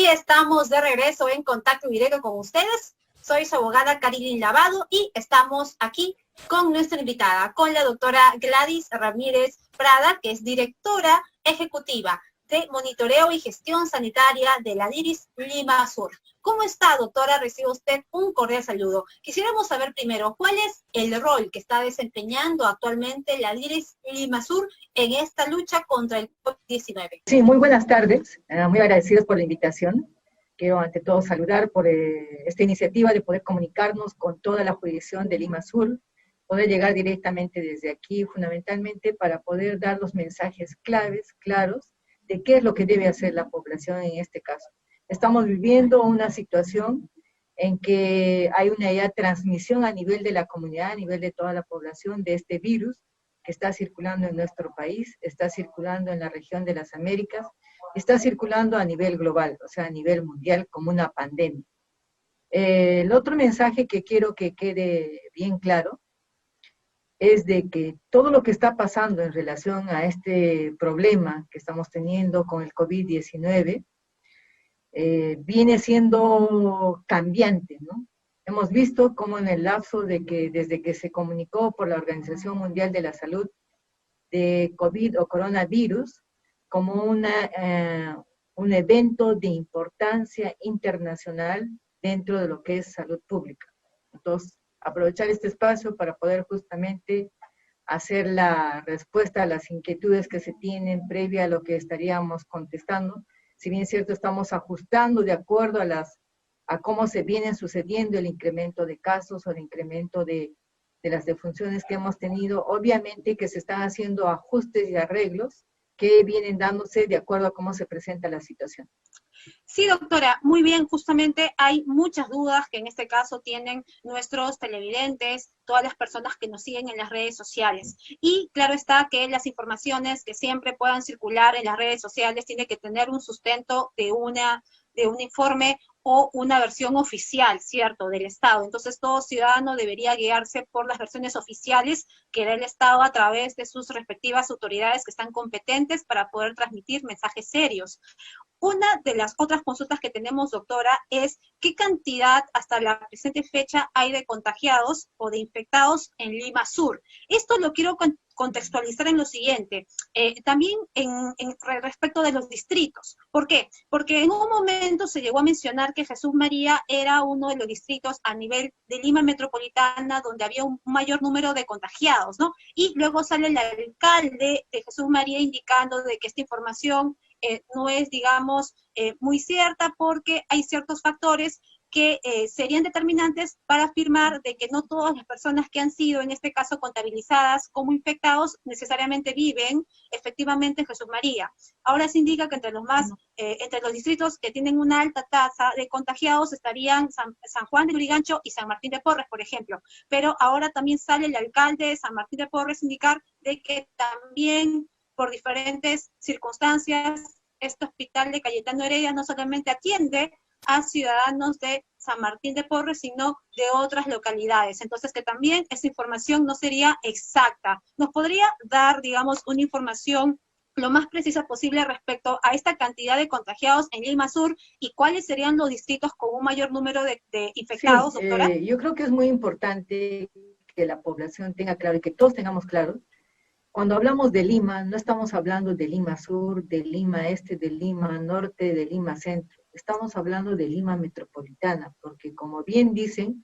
Y estamos de regreso en contacto directo con ustedes. Soy su abogada Carilyn Lavado y estamos aquí con nuestra invitada, con la doctora Gladys Ramírez Prada, que es directora ejecutiva de Monitoreo y Gestión Sanitaria de la DIRIS Lima Sur. ¿Cómo está, doctora? Recibe usted un cordial saludo. Quisiéramos saber primero, ¿cuál es el rol que está desempeñando actualmente la DIRIS Lima Sur en esta lucha contra el COVID-19? Sí, muy buenas tardes. Muy agradecidos por la invitación. Quiero ante todo saludar por esta iniciativa de poder comunicarnos con toda la jurisdicción de Lima Sur, poder llegar directamente desde aquí, fundamentalmente para poder dar los mensajes claves, claros, de qué es lo que debe hacer la población en este caso. Estamos viviendo una situación en que hay una ya transmisión a nivel de la comunidad, a nivel de toda la población de este virus que está circulando en nuestro país, está circulando en la región de las Américas, está circulando a nivel global, o sea, a nivel mundial como una pandemia. El otro mensaje que quiero que quede bien claro es de que todo lo que está pasando en relación a este problema que estamos teniendo con el COVID-19 viene siendo cambiante, ¿no? Hemos visto cómo en el lapso de que desde que se comunicó por la Organización Mundial de la Salud de COVID o coronavirus como un evento de importancia internacional dentro de lo que es salud pública. Entonces, aprovechar este espacio para poder justamente hacer la respuesta a las inquietudes que se tienen previa a lo que estaríamos contestando. Si bien es cierto, estamos ajustando de acuerdo a cómo se vienen sucediendo el incremento de casos o el incremento de las defunciones que hemos tenido, obviamente que se están haciendo ajustes y arreglos que vienen dándose de acuerdo a cómo se presenta la situación. Sí, doctora, muy bien, justamente hay muchas dudas que en este caso tienen nuestros televidentes, todas las personas que nos siguen en las redes sociales. Y claro está que las informaciones que siempre puedan circular en las redes sociales tienen que tener un sustento de un informe o una versión oficial, ¿cierto?, del Estado. Entonces, todo ciudadano debería guiarse por las versiones oficiales que da el Estado a través de sus respectivas autoridades que están competentes para poder transmitir mensajes serios. Una de las otras consultas que tenemos, doctora, es ¿qué cantidad hasta la presente fecha hay de contagiados o de infectados en Lima Sur? Esto lo quiero contextualizar en lo siguiente, también respecto de los distritos. ¿Por qué? Porque en un momento se llegó a mencionar que Jesús María era uno de los distritos a nivel de Lima Metropolitana donde había un mayor número de contagiados, ¿no? Y luego sale el alcalde de Jesús María indicando de que esta información no es, digamos, muy cierta porque hay ciertos factores que serían determinantes para afirmar de que no todas las personas que han sido, en este caso, contabilizadas como infectados, necesariamente viven efectivamente en Jesús María. Ahora se indica que entre los distritos que tienen una alta tasa de contagiados estarían San Juan de Lurigancho y San Martín de Porres, por ejemplo. Pero ahora también sale el alcalde de San Martín de Porres indicar de que también por diferentes circunstancias este hospital de Cayetano Heredia no solamente atiende a ciudadanos de San Martín de Porres, sino de otras localidades. Entonces, que también esa información no sería exacta. ¿Nos podría dar, digamos, una información lo más precisa posible respecto a esta cantidad de contagiados en Lima Sur y cuáles serían los distritos con un mayor número de infectados, sí, doctora? Yo creo que es muy importante que la población tenga claro y que todos tengamos claro. Cuando hablamos de Lima, no estamos hablando de Lima Sur, de Lima Este, de Lima Norte, de Lima Centro. Estamos hablando de Lima Metropolitana, porque como bien dicen,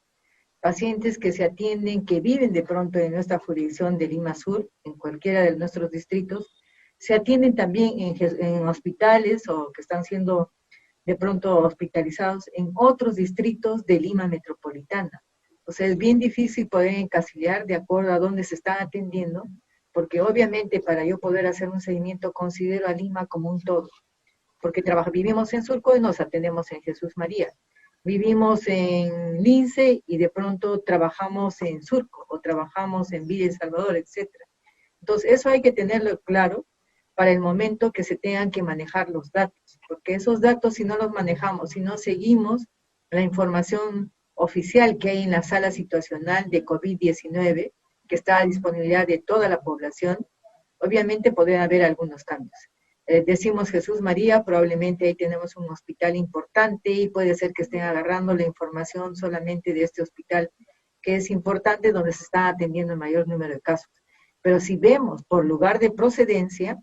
pacientes que se atienden, que viven de pronto en nuestra jurisdicción de Lima Sur, en cualquiera de nuestros distritos, se atienden también en hospitales o que están siendo de pronto hospitalizados en otros distritos de Lima Metropolitana. O sea, es bien difícil poder encasillar de acuerdo a dónde se están atendiendo, porque obviamente para yo poder hacer un seguimiento considero a Lima como un todo, porque vivimos en Surco y nos atendemos en Jesús María, vivimos en Lince y de pronto trabajamos en Surco, o trabajamos en Villa El Salvador, etc. Entonces eso hay que tenerlo claro para el momento que se tengan que manejar los datos, porque esos datos si no los manejamos, si no seguimos la información oficial que hay en la sala situacional de COVID-19, que está a disponibilidad de toda la población, obviamente podrían haber algunos cambios. decimos Jesús María, probablemente ahí tenemos un hospital importante y puede ser que estén agarrando la información solamente de este hospital, que es importante, donde se está atendiendo el mayor número de casos. Pero si vemos por lugar de procedencia,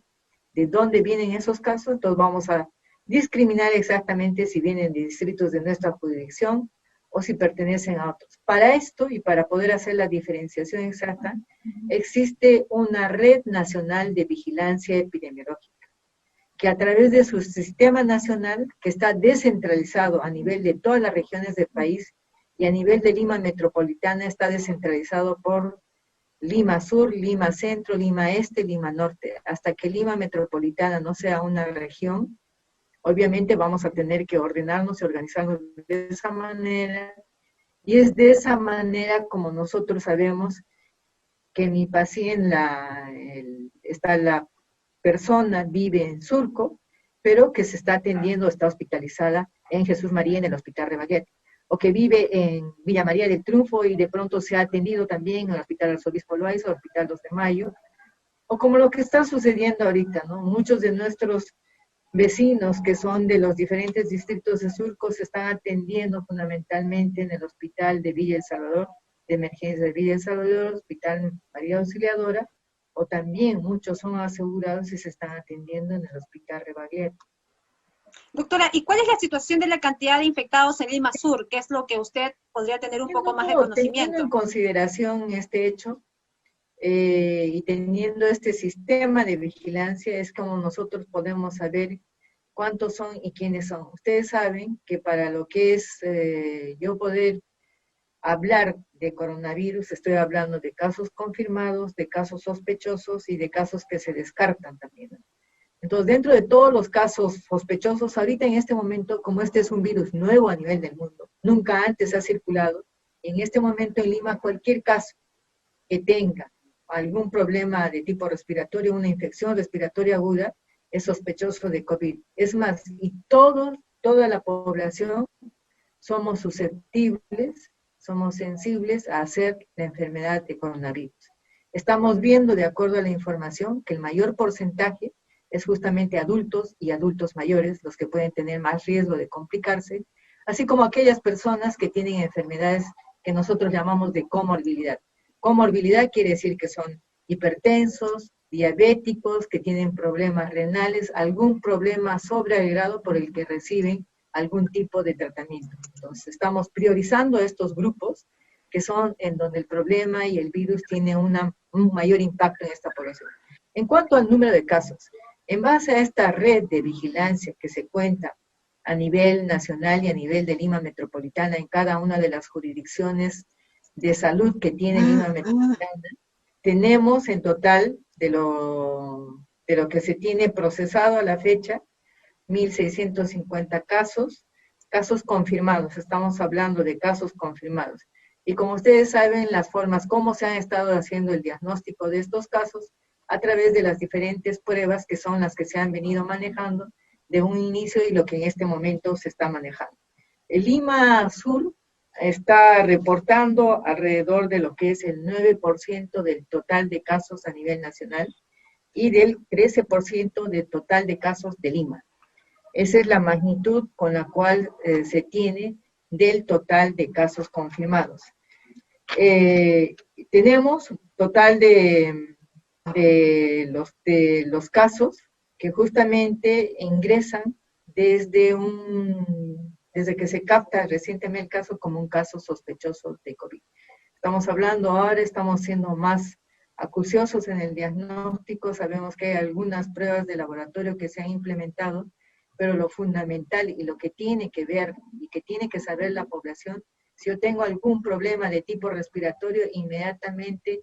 de dónde vienen esos casos, entonces vamos a discriminar exactamente si vienen de distritos de nuestra jurisdicción o si pertenecen a otros. Para esto y para poder hacer la diferenciación exacta, existe una red nacional de vigilancia epidemiológica, que a través de su sistema nacional, que está descentralizado a nivel de todas las regiones del país y a nivel de Lima metropolitana, está descentralizado por Lima Sur, Lima Centro, Lima Este, Lima Norte. Hasta que Lima metropolitana no sea una región, obviamente vamos a tener que ordenarnos y organizarnos de esa manera, y es de esa manera como nosotros sabemos que mi paciente, la persona vive en Surco, pero que se está atendiendo, está hospitalizada en Jesús María en el Hospital Rebaguet, o que vive en Villa María del Triunfo y de pronto se ha atendido también en el Hospital Arzobispo Loaiza, Hospital 2 de Mayo, o como lo que está sucediendo ahorita, ¿no? Muchos de nuestros vecinos que son de los diferentes distritos de Surco se están atendiendo fundamentalmente en el Hospital de Villa El Salvador, de emergencia de Villa El Salvador, Hospital María Auxiliadora, o también muchos son asegurados y se están atendiendo en el Hospital Rebaguet. Doctora, ¿y cuál es la situación de la cantidad de infectados en Lima Sur? ¿Qué es lo que usted podría tener un poco más de conocimiento? Teniendo en consideración este hecho y teniendo este sistema de vigilancia, es como nosotros podemos saber cuántos son y quiénes son. Ustedes saben que para lo que es yo poder hablar de coronavirus, estoy hablando de casos confirmados, de casos sospechosos y de casos que se descartan también, ¿no? Entonces, dentro de todos los casos sospechosos, ahorita en este momento, como este es un virus nuevo a nivel del mundo, nunca antes ha circulado, en este momento en Lima cualquier caso que tenga algún problema de tipo respiratorio, una infección respiratoria aguda, es sospechoso de COVID. Es más, y toda la población somos susceptibles, somos sensibles a hacer la enfermedad de coronavirus. Estamos viendo, de acuerdo a la información, que el mayor porcentaje es justamente adultos y adultos mayores los que pueden tener más riesgo de complicarse, así como aquellas personas que tienen enfermedades que nosotros llamamos de comorbilidad. Comorbilidad quiere decir que son hipertensos, diabéticos, que tienen problemas renales, algún problema sobreagregado por el que reciben algún tipo de tratamiento. Entonces, estamos priorizando estos grupos que son en donde el problema y el virus tiene un mayor impacto en esta población. En cuanto al número de casos, en base a esta red de vigilancia que se cuenta a nivel nacional y a nivel de Lima Metropolitana en cada una de las jurisdicciones de salud que tiene Lima Metropolitana, tenemos en total de lo que se tiene procesado a la fecha, 1.650 casos confirmados, estamos hablando de casos confirmados. Y como ustedes saben, las formas como se han estado haciendo el diagnóstico de estos casos, a través de las diferentes pruebas que son las que se han venido manejando de un inicio y lo que en este momento se está manejando. El Lima Sur está reportando alrededor de lo que es el 9% del total de casos a nivel nacional y del 13% del total de casos de Lima. Esa es la magnitud con la cual se tiene del total de casos confirmados. Tenemos total de los casos que justamente ingresan desde que se capta recientemente el caso como un caso sospechoso de COVID. Estamos hablando ahora, estamos siendo más acuciosos en el diagnóstico, sabemos que hay algunas pruebas de laboratorio que se han implementado, pero lo fundamental y lo que tiene que ver y que tiene que saber la población, si yo tengo algún problema de tipo respiratorio, inmediatamente,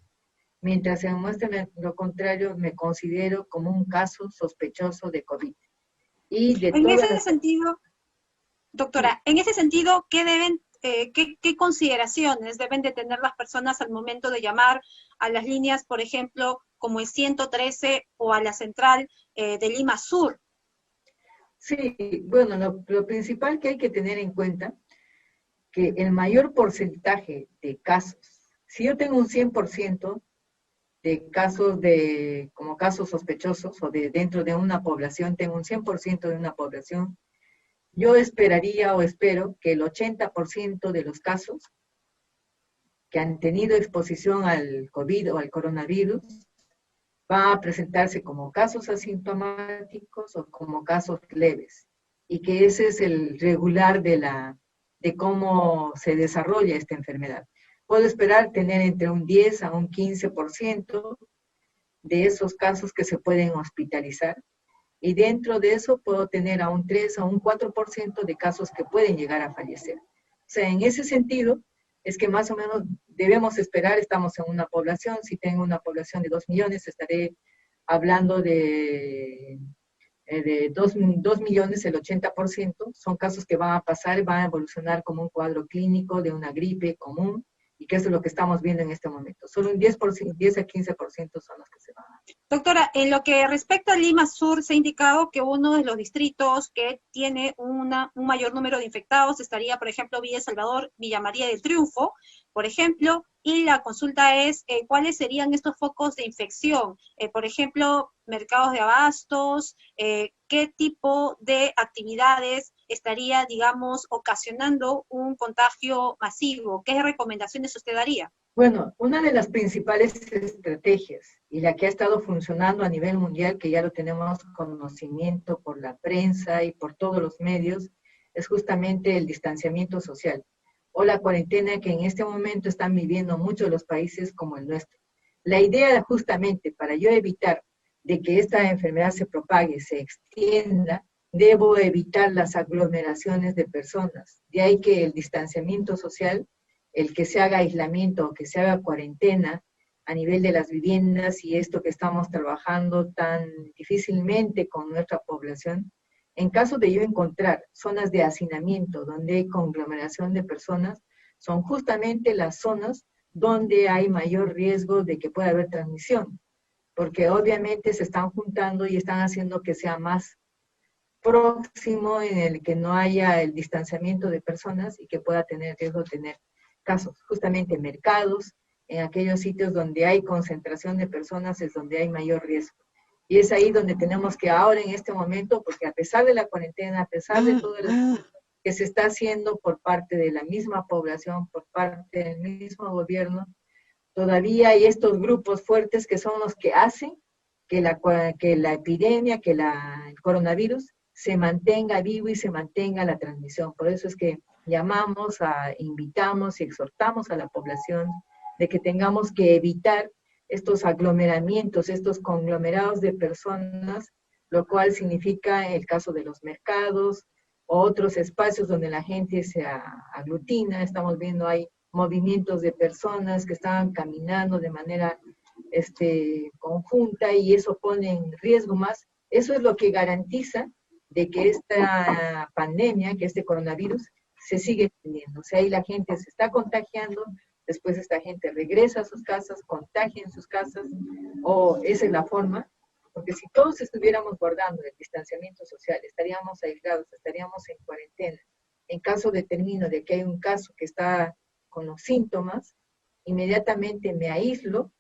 mientras se muestre lo contrario, me considero como un caso sospechoso de COVID. Y de en ese sentido, doctora, en ese sentido, ¿qué consideraciones deben de tener las personas al momento de llamar a las líneas, por ejemplo, como el 113 o a la central de Lima Sur? Sí, bueno, lo principal que hay que tener en cuenta, que el mayor porcentaje de casos, si yo tengo un 100%, de casos como casos sospechosos o de dentro de una población, tengo un 100% de una población, yo esperaría o espero que el 80% de los casos que han tenido exposición al COVID o al coronavirus va a presentarse como casos asintomáticos o como casos leves, y que ese es el regular de cómo se desarrolla esta enfermedad. Puedo esperar tener entre un 10 a un 15% de esos casos que se pueden hospitalizar, y dentro de eso puedo tener a un 3 a un 4% de casos que pueden llegar a fallecer. O sea, en ese sentido, es que más o menos debemos esperar, estamos en una población, si tengo una población de 2 millones, estaré hablando de 2 millones, el 80%, son casos que van a pasar, van a evolucionar como un cuadro clínico de una gripe común, y que eso es lo que estamos viendo en este momento. Solo un 10 a 15% son los que se van a... Doctora, en lo que respecta a Lima Sur, se ha indicado que uno de los distritos que tiene un mayor número de infectados estaría, por ejemplo, Villa Salvador, Villa María del Triunfo, por ejemplo, y la consulta es, ¿cuáles serían estos focos de infección? Por ejemplo, mercados de abastos, ¿qué tipo de actividades estaría, digamos, ocasionando un contagio masivo? ¿Qué recomendaciones usted daría? Bueno, una de las principales estrategias y la que ha estado funcionando a nivel mundial, que ya lo tenemos conocimiento por la prensa y por todos los medios, es justamente el distanciamiento social o la cuarentena que en este momento están viviendo muchos de los países como el nuestro. La idea justamente para yo evitar de que esta enfermedad se propague, se extienda, debo evitar las aglomeraciones de personas. De ahí que el distanciamiento social, el que se haga aislamiento o que se haga cuarentena a nivel de las viviendas, y esto que estamos trabajando tan difícilmente con nuestra población, en caso de yo encontrar zonas de hacinamiento donde hay conglomeración de personas, son justamente las zonas donde hay mayor riesgo de que pueda haber transmisión, porque obviamente se están juntando y están haciendo que sea más próximo, en el que no haya el distanciamiento de personas y que pueda tener riesgo de tener casos. Justamente mercados, en aquellos sitios donde hay concentración de personas es donde hay mayor riesgo. Y es ahí donde tenemos que ahora en este momento, porque a pesar de la cuarentena, a pesar de todo lo que se está haciendo por parte de la misma población, por parte del mismo gobierno, todavía hay estos grupos fuertes que son los que hacen que la epidemia, el coronavirus se mantenga vivo y se mantenga la transmisión. Por eso es que invitamos y exhortamos a la población de que tengamos que evitar estos aglomeramientos, estos conglomerados de personas, lo cual significa el caso de los mercados o otros espacios donde la gente se aglutina. Estamos viendo hay movimientos de personas que estaban caminando de manera conjunta, y eso pone en riesgo más. Eso es lo que garantiza de que esta pandemia, que este coronavirus, se sigue extendiendo. O sea, ahí la gente se está contagiando, después esta gente regresa a sus casas, contagia en sus casas, o esa es la forma, porque si todos estuviéramos guardando el distanciamiento social, estaríamos aislados, estaríamos en cuarentena. En caso determino de que hay un caso que está con los síntomas, inmediatamente me aíslo,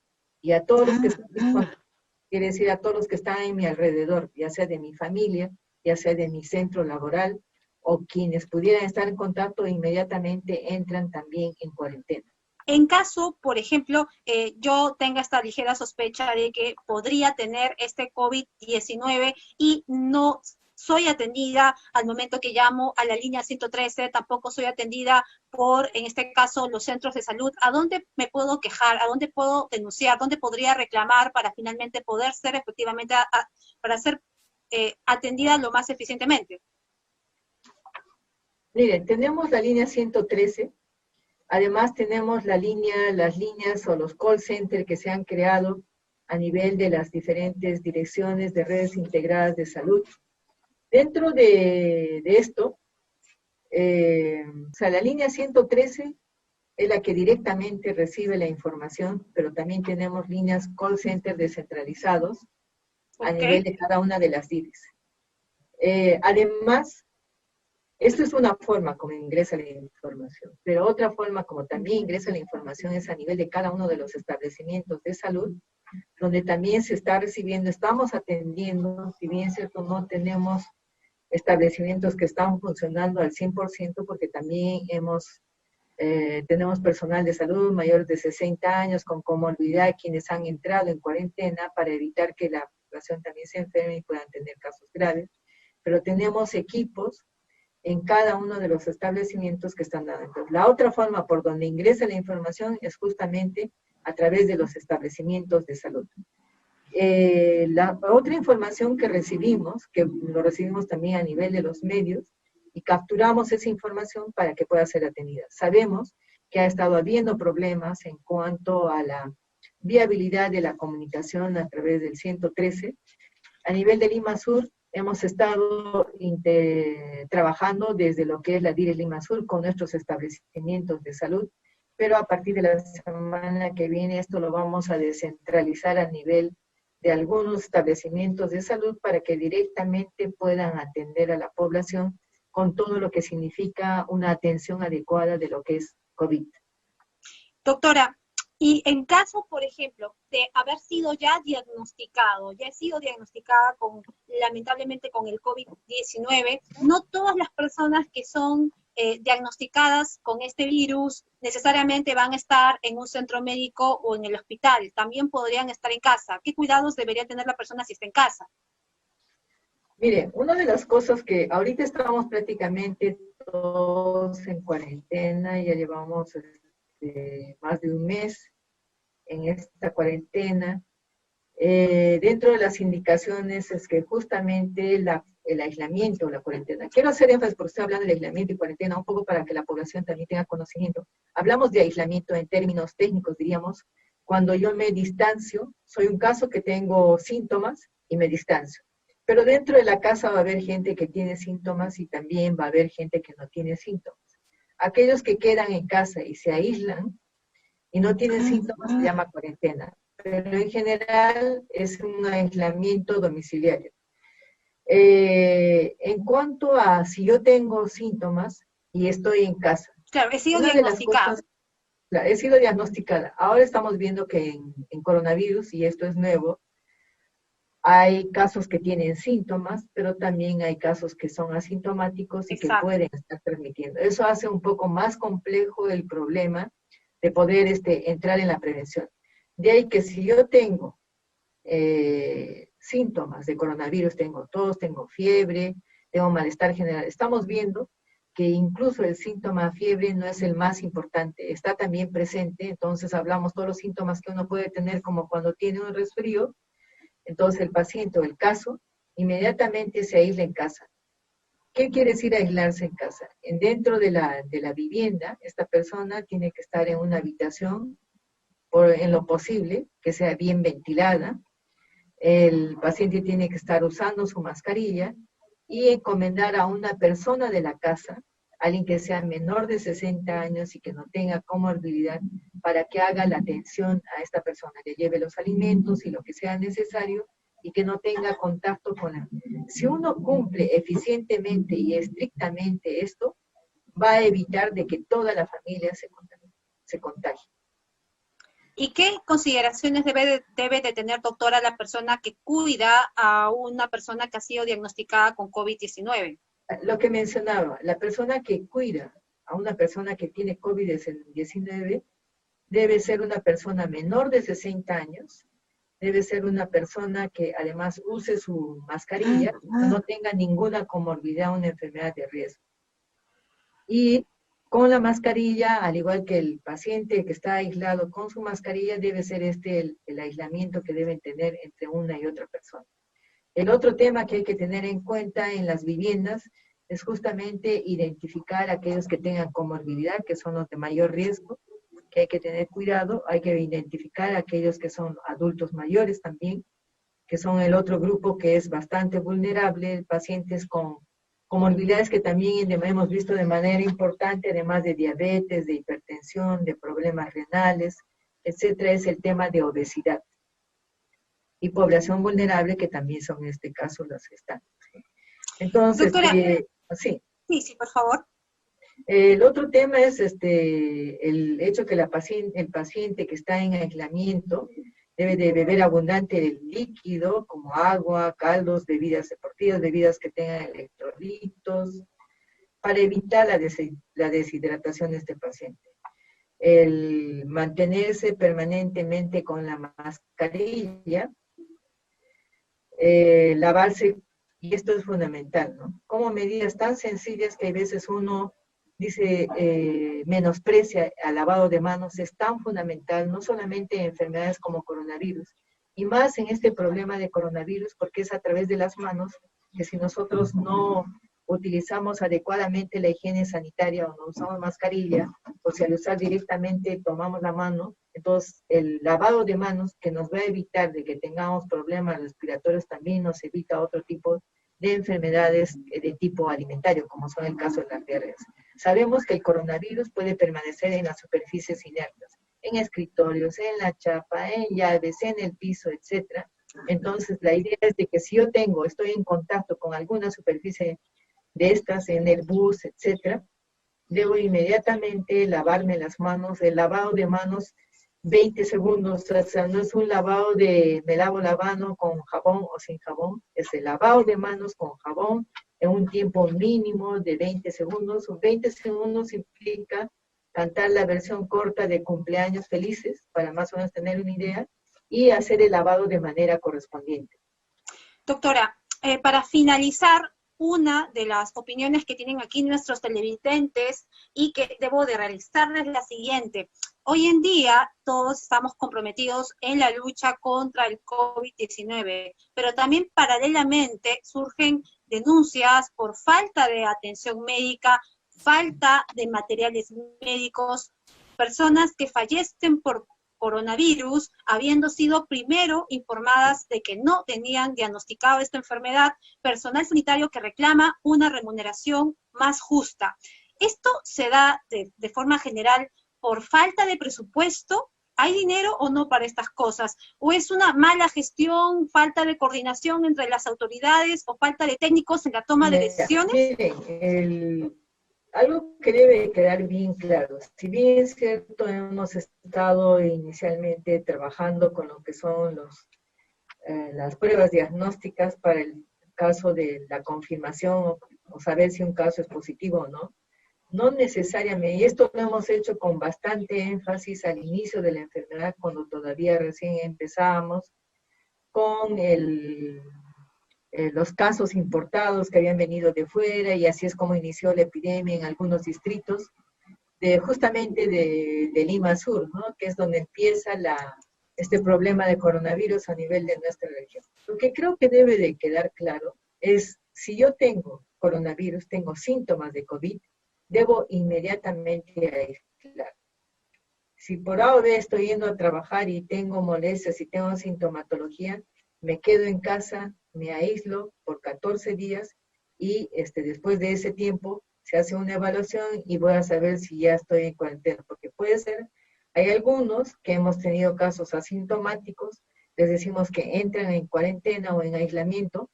y a todos los que están, quiere decir a todos los que están en mi alrededor, ya sea de mi familia, ya sea de mi centro laboral, o quienes pudieran estar en contacto, inmediatamente entran también en cuarentena. En caso, por ejemplo, yo tenga esta ligera sospecha de que podría tener este COVID-19 y no soy atendida al momento que llamo a la línea 113, tampoco soy atendida por, en este caso, los centros de salud, ¿a dónde me puedo quejar? ¿A dónde puedo denunciar? ¿Dónde podría reclamar para finalmente poder ser efectivamente, para ser atendida lo más eficientemente? Miren, tenemos la línea 113, además tenemos las líneas o los call centers que se han creado a nivel de las diferentes direcciones de redes integradas de salud. Dentro de esto, o sea, la línea 113 es la que directamente recibe la información, pero también tenemos líneas call center descentralizados a nivel de cada una de las DIRES. Además, esto es una forma como ingresa la información, pero otra forma como también ingresa la información es a nivel de cada uno de los establecimientos de salud, donde también se está recibiendo, estamos atendiendo, si bien es cierto, no tenemos establecimientos que están funcionando al 100%, porque también tenemos personal de salud mayores de 60 años con comorbilidad, quienes han entrado en cuarentena para evitar que la población también se enferme y puedan tener casos graves, pero tenemos equipos en cada uno de los establecimientos que están dando. Entonces, la otra forma por donde ingresa la información es justamente a través de los establecimientos de salud. La otra información que recibimos, que lo recibimos también a nivel de los medios, y capturamos esa información para que pueda ser atendida. Sabemos que ha estado habiendo problemas en cuanto a la viabilidad de la comunicación a través del 113. A nivel de Lima Sur, hemos estado trabajando desde lo que es la DIRES Lima Sur con nuestros establecimientos de salud, pero a partir de la semana que viene esto lo vamos a descentralizar a nivel de algunos establecimientos de salud para que directamente puedan atender a la población con todo lo que significa una atención adecuada de lo que es COVID. Doctora, y en caso, por ejemplo, de haber sido ya diagnosticado, ya he sido diagnosticada lamentablemente con el COVID-19, no todas las personas que son diagnosticadas con este virus necesariamente van a estar en un centro médico o en el hospital, también podrían estar en casa. ¿Qué cuidados debería tener la persona si está en casa? Mire, una de las cosas que ahorita estamos prácticamente todos en cuarentena, ya llevamos más de un mes en esta cuarentena. Dentro de las indicaciones es que justamente el aislamiento, la cuarentena. Quiero hacer énfasis porque estoy hablando de aislamiento y cuarentena un poco para que la población también tenga conocimiento. Hablamos de aislamiento en términos técnicos, diríamos, cuando yo me distancio, soy un caso que tengo síntomas y me distancio. Pero dentro de la casa va a haber gente que tiene síntomas y también va a haber gente que no tiene síntomas. Aquellos que quedan en casa y se aíslan y no tienen síntomas se llama cuarentena, pero en general es un aislamiento domiciliario. En cuanto a si yo tengo síntomas y estoy en casa. Claro, he sido diagnosticada. He sido diagnosticada. Ahora estamos viendo que en coronavirus, y esto es nuevo, hay casos que tienen síntomas, pero también hay casos que son asintomáticos y Exacto. que pueden estar transmitiendo. Eso hace un poco más complejo el problema de poder entrar en la prevención. De ahí que si yo tengo síntomas de coronavirus, tengo tos, tengo fiebre, tengo malestar general, estamos viendo que incluso el síntoma fiebre no es el más importante, está también presente, entonces hablamos todos los síntomas que uno puede tener como cuando tiene un resfrío. Entonces el paciente o el caso inmediatamente se aísla en casa. ¿Qué quiere decir aislarse en casa? Dentro de la vivienda, esta persona tiene que estar en una habitación, en lo posible, que sea bien ventilada. El paciente tiene que estar usando su mascarilla y encomendar a una persona de la casa, alguien que sea menor de 60 años y que no tenga comorbilidad, para que haga la atención a esta persona, le lleve los alimentos y lo que sea necesario y que no tenga contacto con la... Si uno cumple eficientemente y estrictamente esto, va a evitar de que toda la familia se contagie. ¿Y qué consideraciones debe de tener, doctora, la persona que cuida a una persona que ha sido diagnosticada con COVID-19? Lo que mencionaba, la persona que cuida a una persona que tiene COVID-19 debe ser una persona menor de 60 años, debe ser una persona que además use su mascarilla, no tenga ninguna comorbilidad o una enfermedad de riesgo. Y con la mascarilla, al igual que el paciente que está aislado con su mascarilla, debe ser el aislamiento que deben tener entre una y otra persona. El otro tema que hay que tener en cuenta en las viviendas es justamente identificar a aquellos que tengan comorbilidad, que son los de mayor riesgo, que hay que tener cuidado, hay que identificar a aquellos que son adultos mayores también, que son el otro grupo que es bastante vulnerable, pacientes con comorbilidades que también hemos visto de manera importante, además de diabetes, de hipertensión, de problemas renales, etcétera, es el tema de obesidad. Y población vulnerable, que también son en este caso las gestantes. Entonces, doctora, sí. Sí, por favor. El otro tema es el hecho que el paciente que está en aislamiento debe de beber abundante líquido, como agua, caldos, bebidas deportivas, bebidas que tengan electrolitos, para evitar la deshidratación de este paciente. El mantenerse permanentemente con la mascarilla, lavarse, y esto es fundamental, ¿no? Como medidas tan sencillas que a veces uno dice, menosprecia al lavado de manos, es tan fundamental, no solamente en enfermedades como coronavirus, y más en este problema de coronavirus, porque es a través de las manos que si nosotros no utilizamos adecuadamente la higiene sanitaria o no usamos mascarilla, o si al usar directamente tomamos la mano, entonces el lavado de manos que nos va a evitar de que tengamos problemas respiratorios también nos evita otro tipo de enfermedades de tipo alimentario, como son el caso de las diarreas. Sabemos que el coronavirus puede permanecer en las superficies inertes, en escritorios, en la chapa, en llaves, en el piso, etcétera. Entonces, la idea es de que si yo estoy en contacto con alguna superficie de estas, en el bus, etcétera, debo inmediatamente lavarme las manos. El lavado de manos 20 segundos, o sea, no es un lavado de me lavo la mano con jabón o sin jabón, es el lavado de manos con jabón en un tiempo mínimo de 20 segundos. 20 segundos implica cantar la versión corta de cumpleaños felices, para más o menos tener una idea, y hacer el lavado de manera correspondiente. Doctora, para finalizar, una de las opiniones que tienen aquí nuestros televidentes y que debo de realizarles la siguiente. Hoy en día todos estamos comprometidos en la lucha contra el COVID-19, pero también paralelamente surgen denuncias por falta de atención médica, falta de materiales médicos, personas que fallecen por coronavirus, habiendo sido primero informadas de que no tenían diagnosticado esta enfermedad, personal sanitario que reclama una remuneración más justa. ¿Esto se da de forma general por falta de presupuesto? ¿Hay dinero o no para estas cosas? ¿O es una mala gestión, falta de coordinación entre las autoridades o falta de técnicos en la toma de decisiones? Miren, algo que debe quedar bien claro, si bien es cierto, hemos estado inicialmente trabajando con lo que son las pruebas diagnósticas para el caso de la confirmación o saber si un caso es positivo o no, no necesariamente, y esto lo hemos hecho con bastante énfasis al inicio de la enfermedad, cuando todavía recién empezábamos, con los casos importados que habían venido de fuera, y así es como inició la epidemia en algunos distritos, justamente de Lima Sur, ¿no? Que es donde empieza este problema de coronavirus a nivel de nuestra región. Lo que creo que debe de quedar claro es, si yo tengo coronavirus, tengo síntomas de COVID, debo inmediatamente aislar. Si por A o B estoy yendo a trabajar y tengo molestias y tengo sintomatología, me quedo en casa, me aíslo por 14 días y después de ese tiempo se hace una evaluación y voy a saber si ya estoy en cuarentena, porque puede ser, hay algunos que hemos tenido casos asintomáticos, les decimos que entran en cuarentena o en aislamiento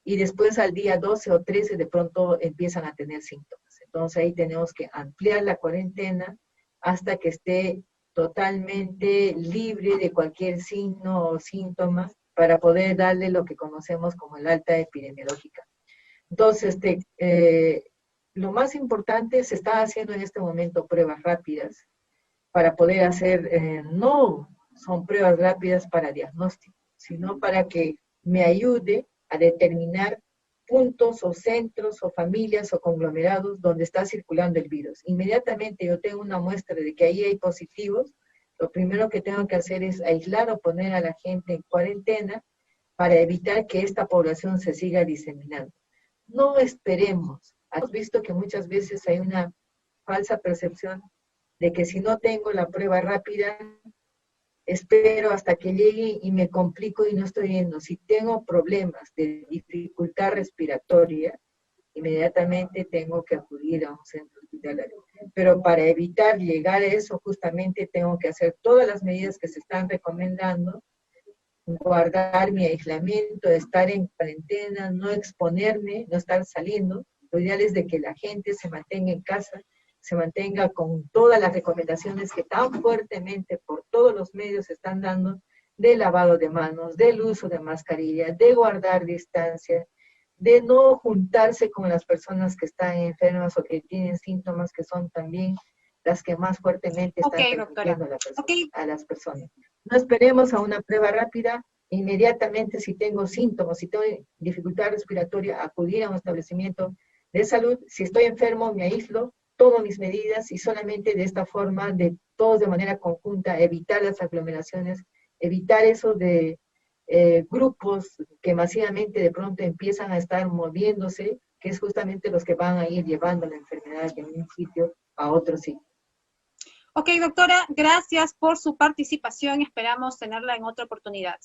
y después al día 12 o 13 de pronto empiezan a tener síntomas. Entonces ahí tenemos que ampliar la cuarentena hasta que esté totalmente libre de cualquier signo o síntoma para poder darle lo que conocemos como el alta epidemiológica. Entonces, lo más importante, se está haciendo en este momento pruebas rápidas para poder hacer, no son pruebas rápidas para diagnóstico, sino para que me ayude a determinar puntos o centros o familias o conglomerados donde está circulando el virus. Inmediatamente yo tengo una muestra de que ahí hay positivos, lo primero que tengo que hacer es aislar o poner a la gente en cuarentena para evitar que esta población se siga diseminando. No esperemos. Hemos visto que muchas veces hay una falsa percepción de que si no tengo la prueba rápida, espero hasta que llegue y me complico y no estoy yendo. Si tengo problemas de dificultad respiratoria, inmediatamente tengo que acudir a un centro hospitalario. Pero para evitar llegar a eso, justamente tengo que hacer todas las medidas que se están recomendando, guardar mi aislamiento, estar en cuarentena, no exponerme, no estar saliendo. Lo ideal es de que la gente se mantenga en casa, se mantenga con todas las recomendaciones que tan fuertemente por todos los medios se están dando, de lavado de manos, del uso de mascarilla, de guardar distancia, de no juntarse con las personas que están enfermas o que tienen síntomas, que son también las que más fuertemente Ok, están doctora. transmitiendo Ok, a las personas. No esperemos a una prueba rápida, inmediatamente si tengo síntomas, si tengo dificultad respiratoria, acudir a un establecimiento de salud. Si estoy enfermo, me aíslo, tomo mis medidas y solamente de esta forma, de todos de manera conjunta, evitar las aglomeraciones, evitar eso de grupos que masivamente de pronto empiezan a estar moviéndose, que es justamente los que van a ir llevando la enfermedad de un sitio a otro sitio. ok, doctora, gracias por su participación. Esperamos tenerla en otra oportunidad.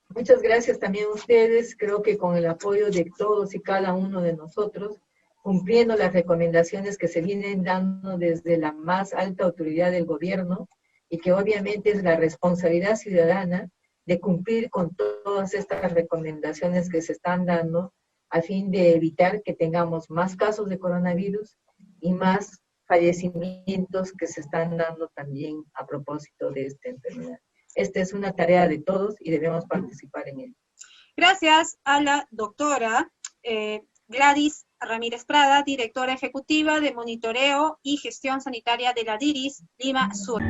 Muchas gracias también a ustedes. Creo que con el apoyo de todos y cada uno de nosotros, cumpliendo las recomendaciones que se vienen dando desde la más alta autoridad del gobierno, y que obviamente es la responsabilidad ciudadana de cumplir con todas estas recomendaciones que se están dando a fin de evitar que tengamos más casos de coronavirus y más fallecimientos que se están dando también a propósito de esta enfermedad. Esta es una tarea de todos y debemos participar en ella. Gracias a la doctora Gladys Ramírez Prada, directora ejecutiva de Monitoreo y Gestión Sanitaria de la DIRIS Lima Sur.